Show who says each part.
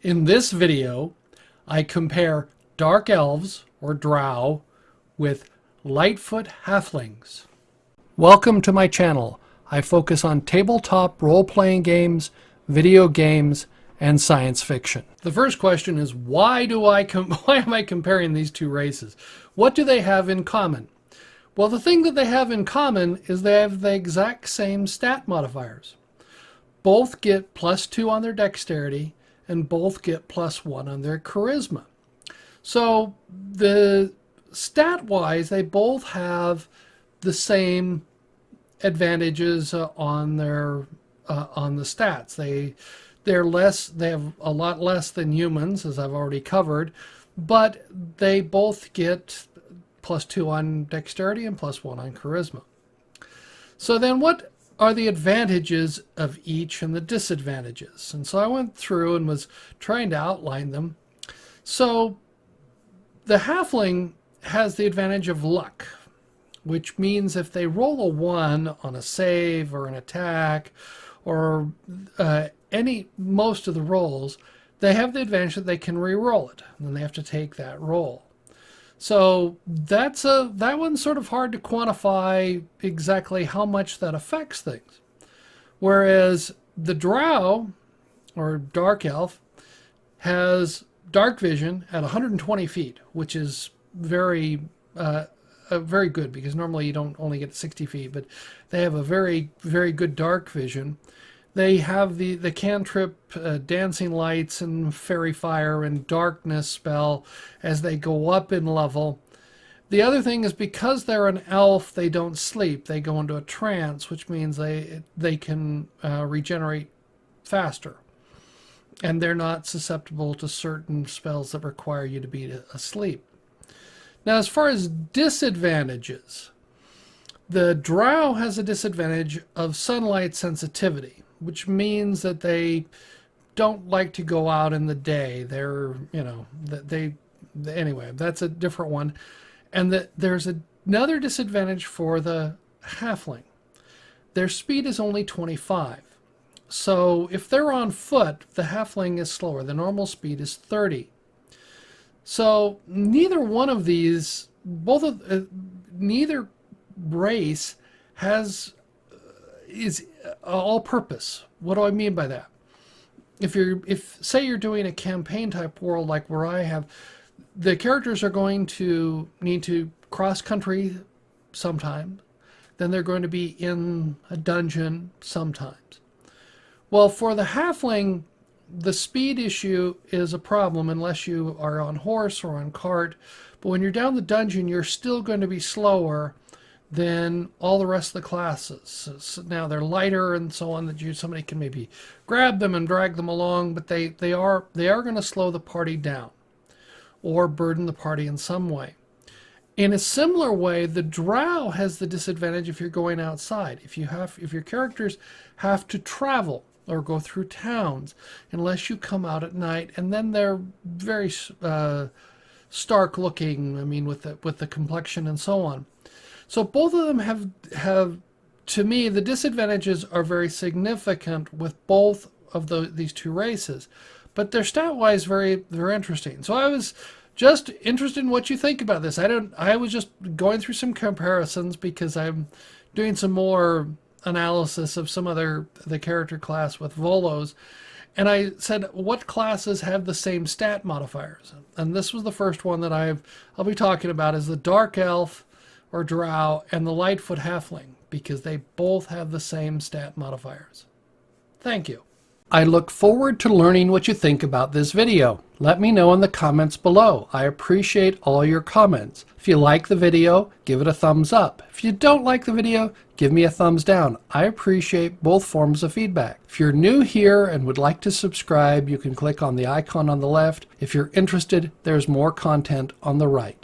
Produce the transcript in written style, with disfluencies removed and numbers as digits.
Speaker 1: In this video, I compare dark elves, or Drow, with Lightfoot Halflings. Welcome to my channel. I focus on tabletop role-playing games, video games, and science fiction. The first question is, why am I comparing these two races? What do they have in common? Well, the thing that they have in common is they have the exact same stat modifiers. Both get +2 on their dexterity, and both get +1 on their charisma. So the stat-wise, they both have the same advantages on the stats. They have a lot less than humans, as I've already covered, but they both get +2 on dexterity and +1 on charisma. So then what are the advantages of each and the disadvantages? And so I went through and was trying to outline them. So the halfling has the advantage of luck, which means if they roll a 1 on a save or an attack or most of the rolls, they have the advantage that they can re-roll it, and then they have to take that roll. So that one's sort of hard to quantify exactly how much that affects things. Whereas the Drow, or Dark Elf, has dark vision at 120 feet, which is very good, because normally you don't only get 60 feet, but they have a very, very good dark vision. They have the cantrip dancing lights and fairy fire and darkness spell as they go up in level. The other thing is, because they're an elf, they don't sleep. They go into a trance, which means they can regenerate faster. And they're not susceptible to certain spells that require you to be asleep. Now, as far as disadvantages, the Drow has a disadvantage of sunlight sensitivity, which means that they don't like to go out in the day. Anyway, that's a different one. And there's another disadvantage for the halfling. Their speed is only 25. So if they're on foot, the halfling is slower. The normal speed is 30. So neither one of these, neither race is all-purpose. What do I mean by that? If say you're doing a campaign type world like where I have, the characters are going to need to cross country sometimes, then they're going to be in a dungeon sometimes. Well, for the halfling, the speed issue is a problem unless you are on horse or on cart. But when you're down the dungeon, you're still going to be slower than all the rest of the classes. So now they're lighter and so on, that somebody can maybe grab them and drag them along, but they are going to slow the party down or burden the party in some way. In a similar way, the Drow has the disadvantage if you're going outside. If your characters have to travel or go through towns, unless you come out at night, and then they're very stark looking, I mean, with the complexion and so on. So both of them have, to me, the disadvantages are very significant with both of these two races, but they're stat-wise very interesting. So I was just interested in what you think about this. I was just going through some comparisons because I'm doing some more analysis of the character class with Volos, and I said, what classes have the same stat modifiers? And this was the first one that I'll be talking about, is the Dark Elf, or Drow, and the Lightfoot Halfling, because they both have the same stat modifiers. Thank you. I look forward to learning what you think about this video. Let me know in the comments below. I appreciate all your comments. If you like the video, give it a thumbs up. If you don't like the video, give me a thumbs down. I appreciate both forms of feedback. If you're new here and would like to subscribe, you can click on the icon on the left. If you're interested, there's more content on the right.